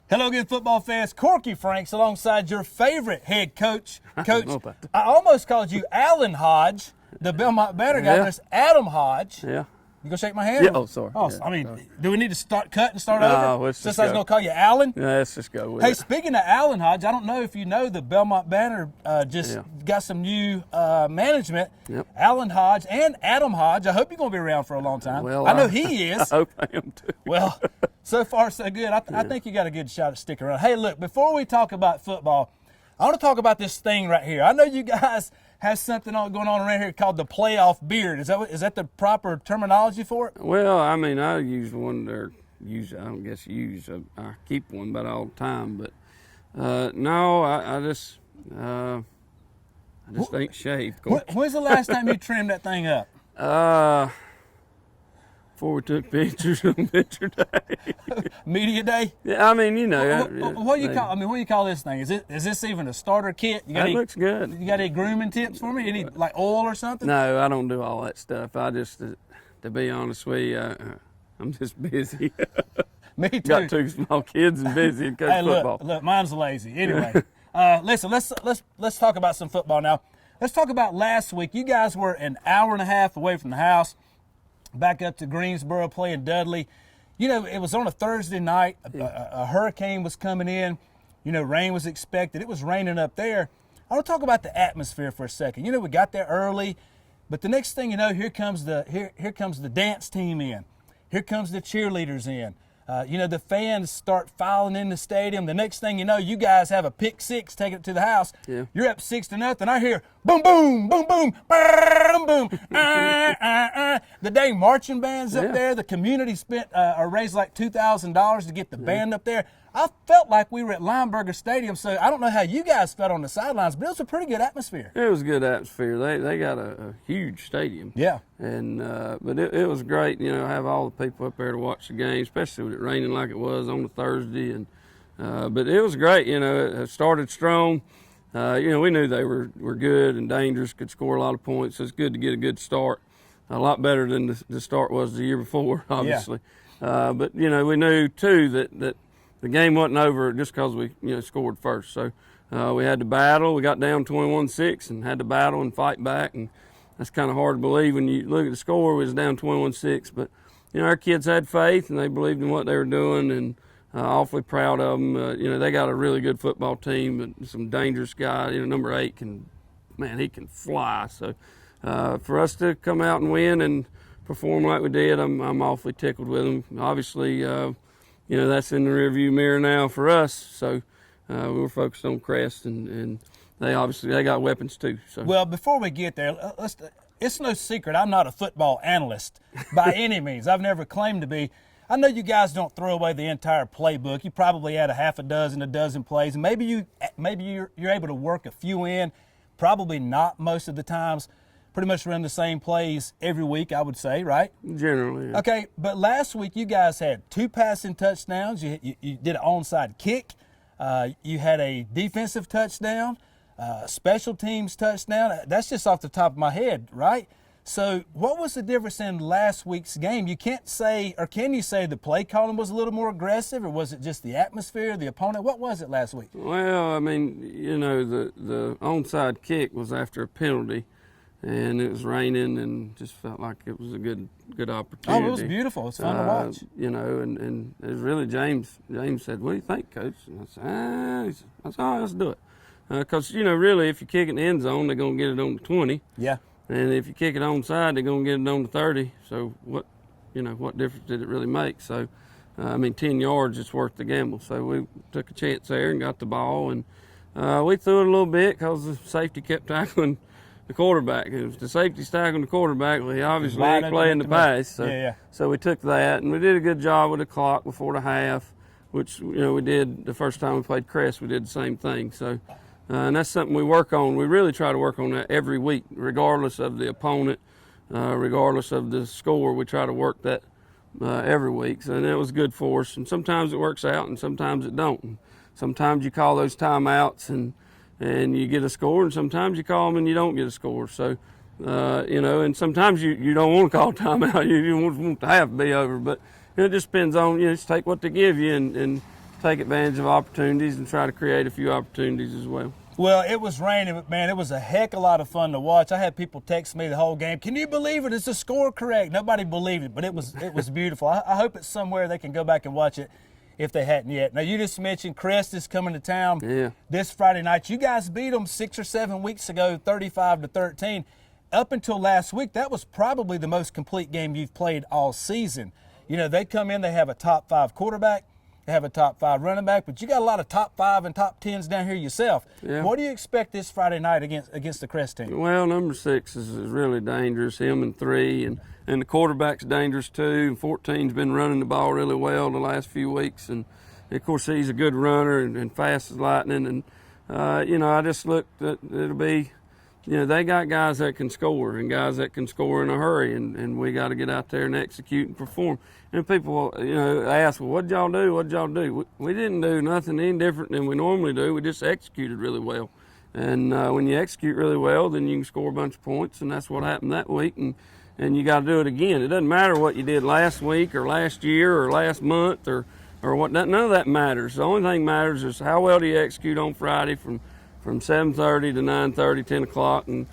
Hello again, football fans. Corky Franks alongside your favorite head coach. Coach, that. I almost called you Alan Hodge, the Belmont Banner guy. Yeah. There's Adam Hodge. Yeah. You gonna shake my hand? Yeah. Oh, sorry. Oh, Yeah, I mean, sorry. do we need to start over? Let's Since just I was go. gonna call you Alan. Yeah, let's just go with Hey, it. speaking of Alan Hodge, I don't know if you know the Belmont Banner just got some new management. Yep. Alan Hodge and Adam Hodge. I hope you're gonna be around for a long time. Well, I know he is. I hope I am too. Well, so far so good. I think you got a good shot at sticking around. Hey, look, before we talk about football, I want to talk about this thing right here. I know you guys have something going on around here called the playoff beard. Is that the proper terminology for it? Well, I mean, I use one there. I don't guess use. I keep one about all the time, but no, I just ain't shaved. When's the last time you trimmed that thing up? Before we took pictures on picture day. Media day? Yeah, I mean, you know. What do you call? I mean, what do you call this thing? Is this even a starter kit? That looks good. You got any grooming tips for me? Any like oil or something? No, I don't do all that stuff. I just, to be honest with you, I'm just busy. Me too. Got two small kids and busy and coach Hey, football. look, mine's lazy. Anyway, listen, let's talk about some football now. Let's talk about last week. You guys were an hour and a half away from the house, back up to Greensboro playing Dudley. You know, it was on a Thursday night. A hurricane was coming in. You know, rain was expected. It was raining up there. I want to talk about the atmosphere for a second. You know, we got there early, but the next thing you know, here comes the dance team in. Here comes the cheerleaders in. You know, the fans start filing in the stadium. The next thing you know, you guys have a pick six, take it to the house. Yeah. You're up 6-0. I hear boom, boom, boom, boom, boom, boom. The dang marching band's up there. The community spent or raised like $2,000 to get the band up there. I felt like we were at Lineberger Stadium, so I don't know how you guys felt on the sidelines, but it was a pretty good atmosphere. It was a good atmosphere. They got a huge stadium. Yeah. And but it was great, you know, have all the people up there to watch the game, especially with it raining like it was on a Thursday. And but it was great, you know. It started strong. You know, we knew they were good and dangerous, could score a lot of points. So it's good to get a good start. A lot better than the start was the year before, obviously. Yeah. But you know, we knew too that the game wasn't over just because we scored first. So we had to battle. We got down 21-6 and had to battle and fight back. And that's kind of hard to believe when you look at the score. We was down 21-6, but you know, our kids had faith and they believed in what they were doing, and awfully proud of them. You know, they got a really good football team and some dangerous guys. You know, number 8 he can fly. So for us to come out and win and perform like we did, I'm awfully tickled with them. Obviously, you know, that's in the rearview mirror now for us. So we were focused on Crest, and they got weapons too. So well, before we get there, it's no secret I'm not a football analyst by any means. I've never claimed to be. I know you guys don't throw away the entire playbook. You probably had a dozen plays, and maybe you're able to work a few in. Probably not most of the times. Pretty much run the same plays every week, I would say, right? Generally, yeah. Okay, but last week you guys had 2 passing touchdowns. You did an onside kick. You had a defensive touchdown, special teams touchdown. That's just off the top of my head, right? So what was the difference in last week's game? You can't say, or can you say the play calling was a little more aggressive, or was it just the atmosphere, the opponent? What was it last week? Well, I mean, you know, the onside kick was after a penalty, and it was raining, and just felt like it was a good opportunity. Oh, it was beautiful. It was fun to watch. You know, and it was really James. James said, "What do you think, Coach?" And I said, "All right, let's do it." Because you know, really, if you kick it in the end zone, they're gonna get it on the 20. Yeah. And if you kick it onside, they're gonna get it on the 30. So what difference did it really make? So, I mean, 10 yards is worth the gamble. So we took a chance there and got the ball, and we threw it a little bit because the safety kept tackling the quarterback. If the safety's tackling the quarterback, well, he obviously ain't playing the pass. So, so we took that, and we did a good job with the clock before the half, which, you know, we did the first time we played Crest. We did the same thing. So, and that's something we work on. We really try to work on that every week, regardless of the opponent, regardless of the score. We try to work that every week, so, and it was good for us. And sometimes it works out, and sometimes it don't. And sometimes you call those timeouts, and you get a score, and sometimes you call them and you don't get a score. So, you know, and sometimes you don't want to call timeout. You want the half to be over, but it just depends on, you know, just take what they give you and take advantage of opportunities and try to create a few opportunities as well. Well, it was raining, but man, it was a heck of a lot of fun to watch. I had people text me the whole game. Can you believe it? Is the score correct? Nobody believed it, but it was beautiful. I hope it's somewhere they can go back and watch it if they hadn't yet. Now, you just mentioned Crest is coming to town this Friday night. You guys beat them 6 or 7 weeks ago, 35-13. Up until last week, that was probably the most complete game you've played all season. You know, they come in, they have a top 5 quarterback. They have a top 5 running back, but you got a lot of top 5 and top 10s down here yourself. Yeah. What do you expect this Friday night against the Crest team? Well, number 6 is really dangerous, him and 3, and the quarterback's dangerous too. And 14's been running the ball really well the last few weeks, and of course he's a good runner and fast as lightning. And you know, I just looked at it'll be, you know, they got guys that can score and guys that can score in a hurry, and we got to get out there and execute and perform. And people, you know, ask, well, what'd y'all do? What'd y'all do? We didn't do nothing any different than we normally do. We just executed really well. And when you execute really well, then you can score a bunch of points, and that's what happened that week. And you got to do it again. It doesn't matter what you did last week or last year or last month or what. None of that matters. The only thing matters is how well do you execute on Friday from 7:30 to 9:30, 10 o'clock, and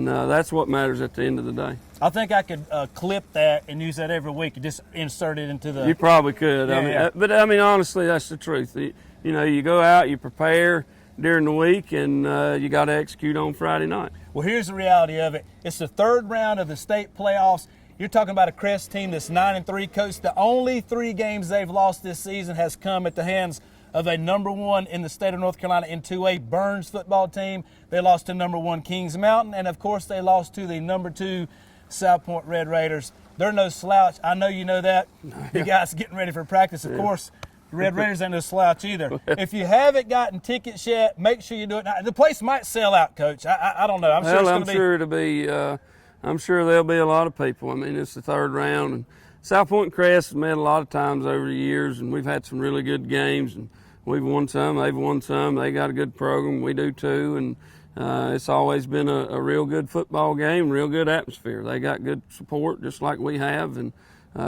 that's what matters at the end of the day. I think I could clip that and use that every week and just insert it into the... You probably could. Yeah, but I mean, honestly, that's the truth. You know, you go out, you prepare during the week, and you got to execute on Friday night. Well, here's the reality of it. It's the 3rd round of the state playoffs. You're talking about a Crest team that's 9-3. Coach, the only 3 games they've lost this season has come at the hands of a number 1 in the state of North Carolina in 2A Burns football team. They lost to number 1 Kings Mountain, and of course they lost to the number 2 South Point Red Raiders. They're no slouch. I know you know that. You guys getting ready for practice. Of course, the Red Raiders ain't no slouch either. If you haven't gotten tickets yet, make sure you do it now. The place might sell out, Coach. I don't know. I'm sure there'll be a lot of people. I mean, it's the 3rd round, and South Point and Crest has met a lot of times over the years, and we've had some really good games, and we've won some, they've won some. They got a good program, we do too, and it's always been a real good football game, real good atmosphere. They got good support just like we have, and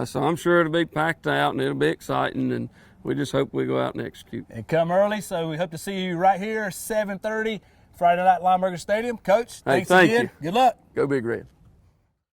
so I'm sure it'll be packed out and it'll be exciting, and we just hope we go out and execute. And come early, so we hope to see you right here, 7:30, Friday night, Lineberger Stadium. Coach, thanks again. You. Good luck. Go Big Red.